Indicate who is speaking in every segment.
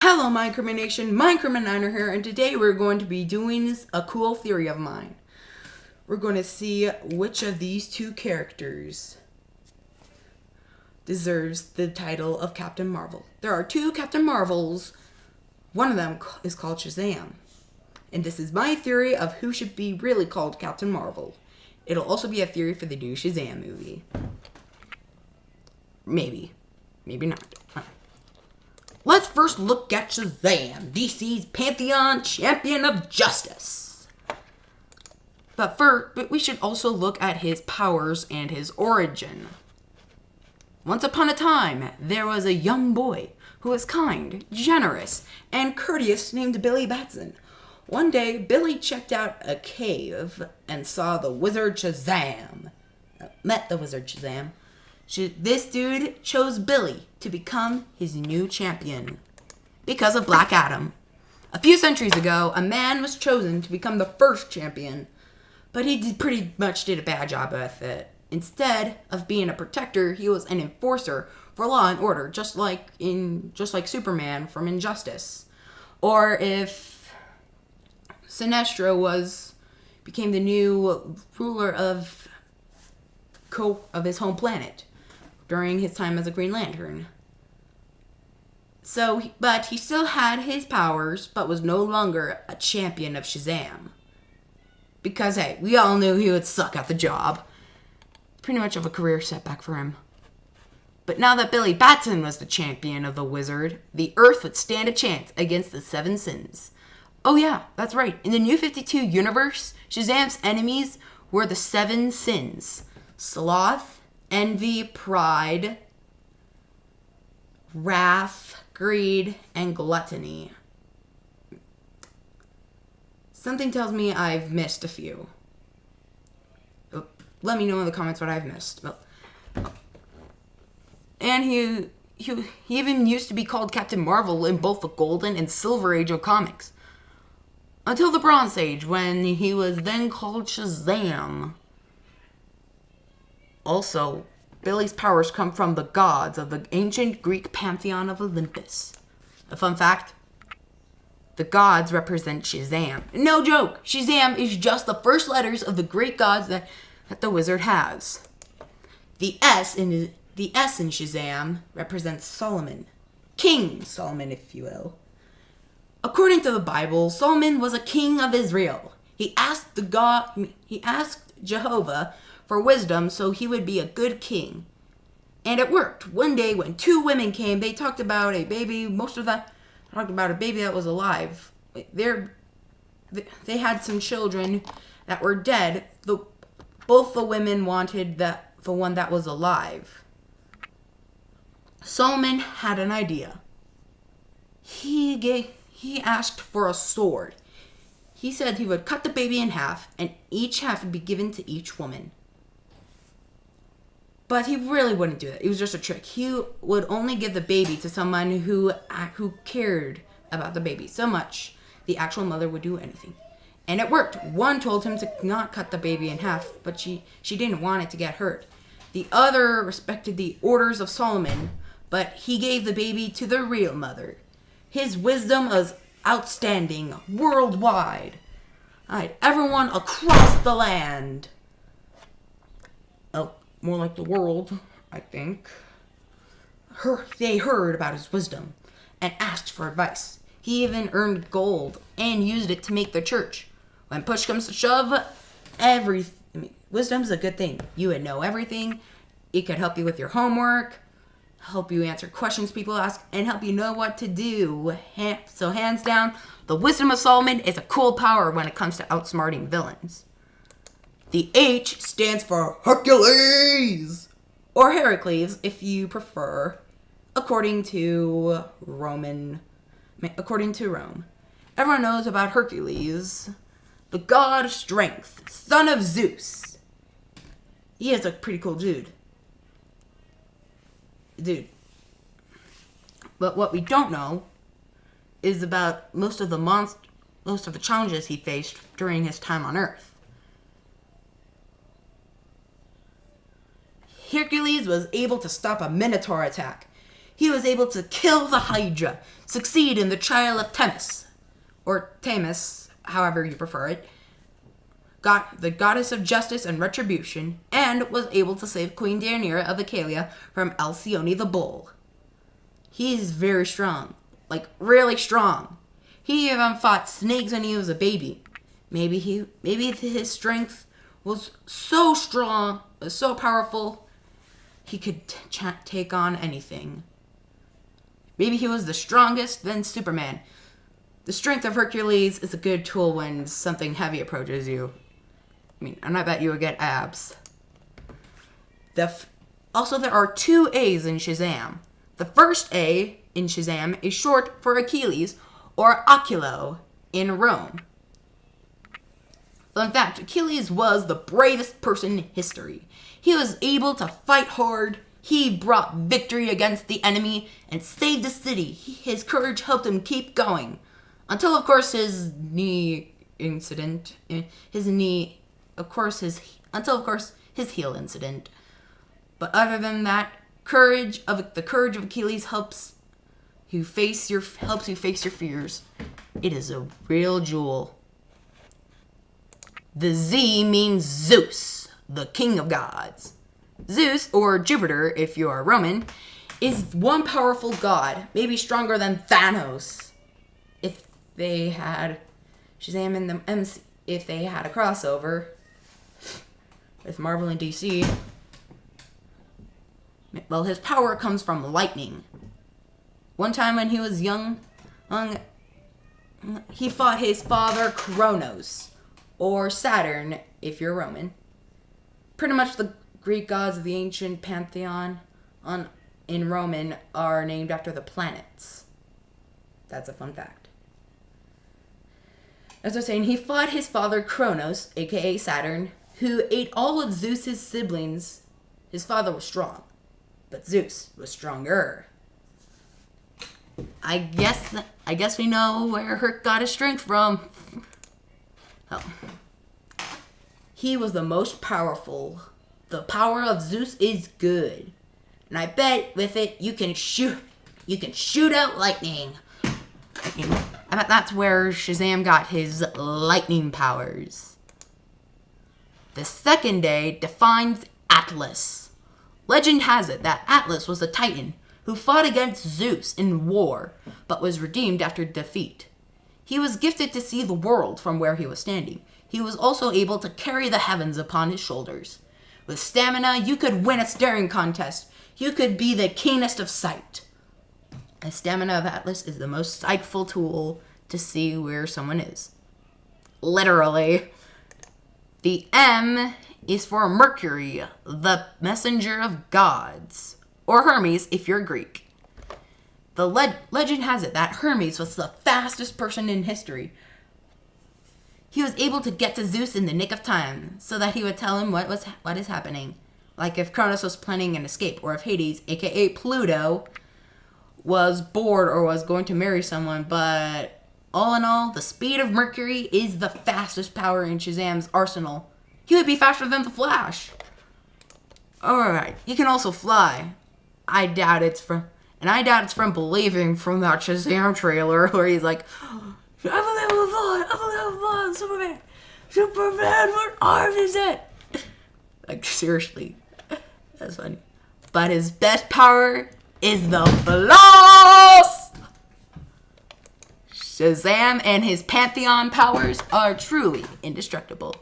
Speaker 1: Hello, Minekurtmination, Minekurtmininer here, and today we're going to be doing a cool theory of mine. We're going to see which of these two characters deserves the title of Captain Marvel. There are two Captain Marvels. One of them is called Shazam. And this is my theory of who should be really called Captain Marvel. It'll also be a theory for the new Shazam movie. Maybe. Maybe not. Let's first look at Shazam, DC's Pantheon Champion of Justice. But we should also look at his powers and his origin. Once upon a time, there was a young boy who was kind, generous, and courteous named Billy Batson. One day, Billy checked out a cave and saw the wizard Shazam. Met the wizard Shazam. This dude chose Billy to become his new champion because of Black Adam. A few centuries ago, a man was chosen to become the first champion, but he pretty much did a bad job with it. Instead of being a protector, he was an enforcer for law and order, just like Superman from Injustice. Or if Sinestro became the new ruler of his home planet during his time as a Green Lantern. But he still had his powers, but was no longer a champion of Shazam. Because, hey, we all knew he would suck at the job. Pretty much of a career setback for him. But now that Billy Batson was the champion of the wizard, the Earth would stand a chance against the Seven Sins. Oh yeah, that's right. In the New 52 universe, Shazam's enemies were the Seven Sins. Sloth, envy, pride, wrath, greed, and gluttony. Something tells me I've missed a few. Let me know in the comments what I've missed. And he even used to be called Captain Marvel in both the Golden and Silver Age of comics. Until the Bronze Age, when he was then called Shazam. Also, Billy's powers come from the gods of the ancient Greek pantheon of Olympus. A fun fact, the gods represent Shazam. No joke, Shazam is just the first letters of the Greek gods that the wizard has. The S in Shazam represents Solomon. King Solomon, if you will. According to the Bible, Solomon was a king of Israel. He asked Jehovah for wisdom so he would be a good king. And it worked. One day when two women came, they talked about a baby. Most of them talked about a baby that was alive. They had some children that were dead. Both the women wanted the one that was alive. Solomon had an idea. He asked for a sword. He said he would cut the baby in half, and each half would be given to each woman. But he really wouldn't do that. It was just a trick. He would only give the baby to someone who cared about the baby so much the actual mother would do anything. And it worked. One told him to not cut the baby in half, but she didn't want it to get hurt. The other respected the orders of Solomon, but he gave the baby to the real mother. His wisdom was outstanding worldwide. Everyone across the land. Oh, more like the world, I think. They heard about his wisdom and asked for advice. He even earned gold and used it to make the church. When push comes to shove, wisdom's a good thing. You would know everything. It could help you with your homework, help you answer questions people ask, and help you know what to do. So hands down, the wisdom of Solomon is a cool power when it comes to outsmarting villains. The H stands for Hercules, or Heracles if you prefer, according to Rome. Everyone knows about Hercules, the god of strength, son of Zeus. He is a pretty cool dude. But what we don't know is about most of the challenges he faced during his time on Earth. Hercules was able to stop a Minotaur attack. he was able to kill the Hydra, succeed in the trial of Themis, or Themis, however you prefer it, got the goddess of justice and retribution, and was able to save Queen Deianira of Achalia from Alcyone the Bull. He is very strong, like really strong. He even fought snakes when he was a baby. Maybe his strength was so strong, so powerful, he could take on anything. Maybe he was the strongest than Superman. The strength of Hercules is a good tool when something heavy approaches you. I mean, and I bet you would get abs. Also, there are 2 A's in Shazam. The first A in Shazam is short for Achilles, or Oculo, in Rome. In fact, Achilles was the bravest person in history. He was able to fight hard. He brought victory against the enemy and saved the city. His courage helped him keep going. Until, of course, his knee incident. His heel incident. But other than that, the courage of Achilles helps you face your fears. It is a real jewel. The Z means Zeus, the king of gods. Zeus, or Jupiter if you are Roman, is one powerful god, maybe stronger than Thanos. If they had Shazam in the MC, if they had a crossover with Marvel and DC, well, his power comes from lightning. One time when he was young, he fought his father Kronos, or Saturn if you're Roman. Pretty much the Greek gods of the ancient pantheon in Roman are named after the planets. That's a fun fact. As I was saying, he fought his father Kronos, aka Saturn, who ate all of Zeus's siblings. His father was strong, but Zeus was stronger. I guess we know where Herc got his strength from. Oh. He was the most powerful. The power of Zeus is good. And I bet with it you can shoot out lightning. I bet that's where Shazam got his lightning powers. The second day defines Atlas. Legend has it that Atlas was a titan who fought against Zeus in war, but was redeemed after defeat. He was gifted to see the world from where he was standing. He was also able to carry the heavens upon his shoulders. With stamina, you could win a staring contest. You could be the keenest of sight. The stamina of Atlas is the most sightful tool to see where someone is. Literally. The M is for Mercury, the messenger of gods. Or Hermes if you're Greek. The legend has it that Hermes was the fastest person in history. He was able to get to Zeus in the nick of time, so that he would tell him what is happening. Like if Cronus was planning an escape, or if Hades, aka Pluto, was bored or was going to marry someone. But all in all, the speed of Mercury is the fastest power in Shazam's arsenal. He would be faster than the Flash. Alright, he can also fly. I doubt it's from believing from that Shazam trailer where he's like, I believe in fly, Superman, what arm is it? Like, seriously, that's funny. But his best power is the floss! Shazam and his pantheon powers are truly indestructible.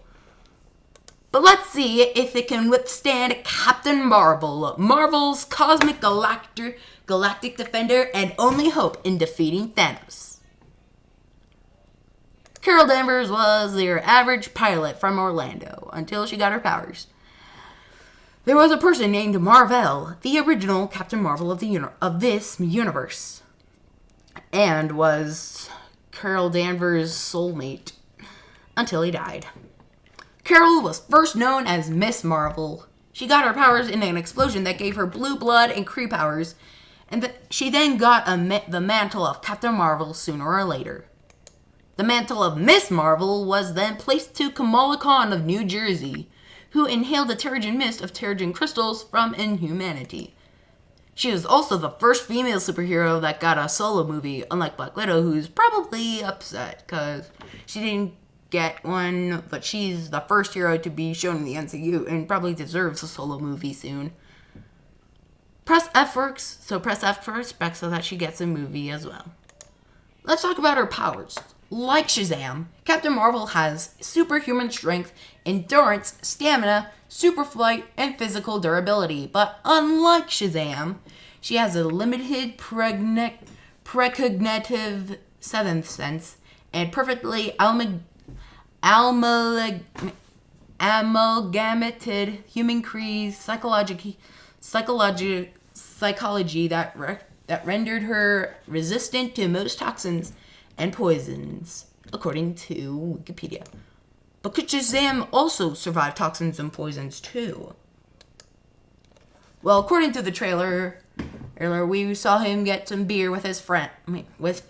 Speaker 1: But let's see if it can withstand Captain Marvel, Marvel's cosmic galactic defender and only hope in defeating Thanos. Carol Danvers was your average pilot from Orlando until she got her powers. There was a person named Marvel, the original Captain Marvel of this universe, and was Carol Danvers' soulmate until he died. Carol was first known as Miss Marvel. She got her powers in an explosion that gave her blue blood and Kree powers, and she then got the mantle of Captain Marvel sooner or later. The mantle of Miss Marvel was then placed to Kamala Khan of New Jersey, who inhaled the Terrigen mist of Terrigen crystals from Inhumanity. She was also the first female superhero that got a solo movie, unlike Black Widow, who's probably upset because she didn't get one, but she's the first hero to be shown in the MCU and probably deserves a solo movie soon. Press F works, so press F for respect so that she gets a movie as well. Let's talk about her powers. Like Shazam, Captain Marvel has superhuman strength, endurance, stamina, super flight, and physical durability. But unlike Shazam, she has a limited precognitive seventh sense and perfectly amalgamated human creed psychology that rendered her resistant to most toxins and poisons, according to Wikipedia. But could Shazam also survive toxins and poisons too? Well, according to the trailer, we saw him get some beer with his friend, with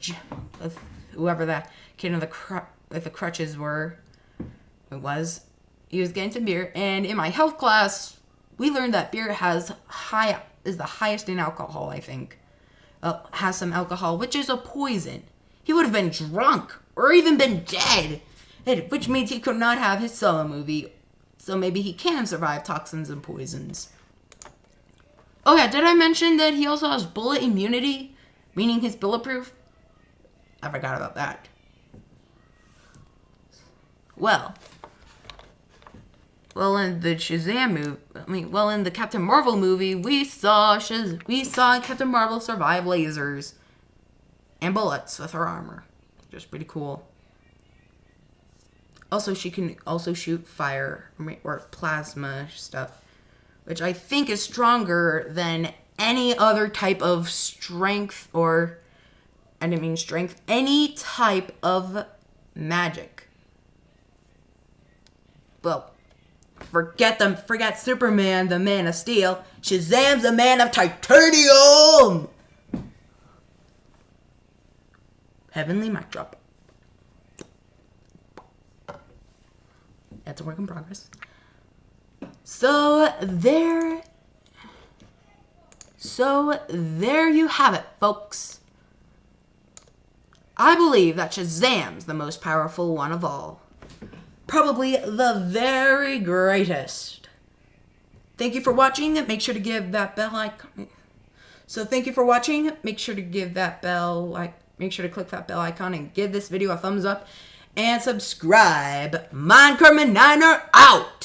Speaker 1: whoever that kid with the crutches were. He was getting some beer, and in my health class, we learned that beer is the highest in alcohol. I think has some alcohol, which is a poison. He would have been drunk or even been dead, which means he could not have his solo movie. So maybe he can survive toxins and poisons. Oh yeah, did I mention that he also has bullet immunity, meaning he's bulletproof? I forgot about that. Well, in the Shazam movie, in the Captain Marvel movie, we saw Captain Marvel survive lasers and bullets with her armor. Just pretty cool. Also, she can also shoot fire or plasma stuff, which I think is stronger than any other type of strength any type of magic. Well, forget Superman, the Man of Steel. Shazam's the Man of Titanium! Heavenly mic drop. That's a work in progress. So there you have it, folks. I believe that Shazam's the most powerful one of all. Probably the very greatest. Thank you for watching. Make sure to give that bell icon. Thank you for watching. Make sure to give that make sure to click that bell icon and give this video a thumbs up and subscribe. Minekurtmininer out.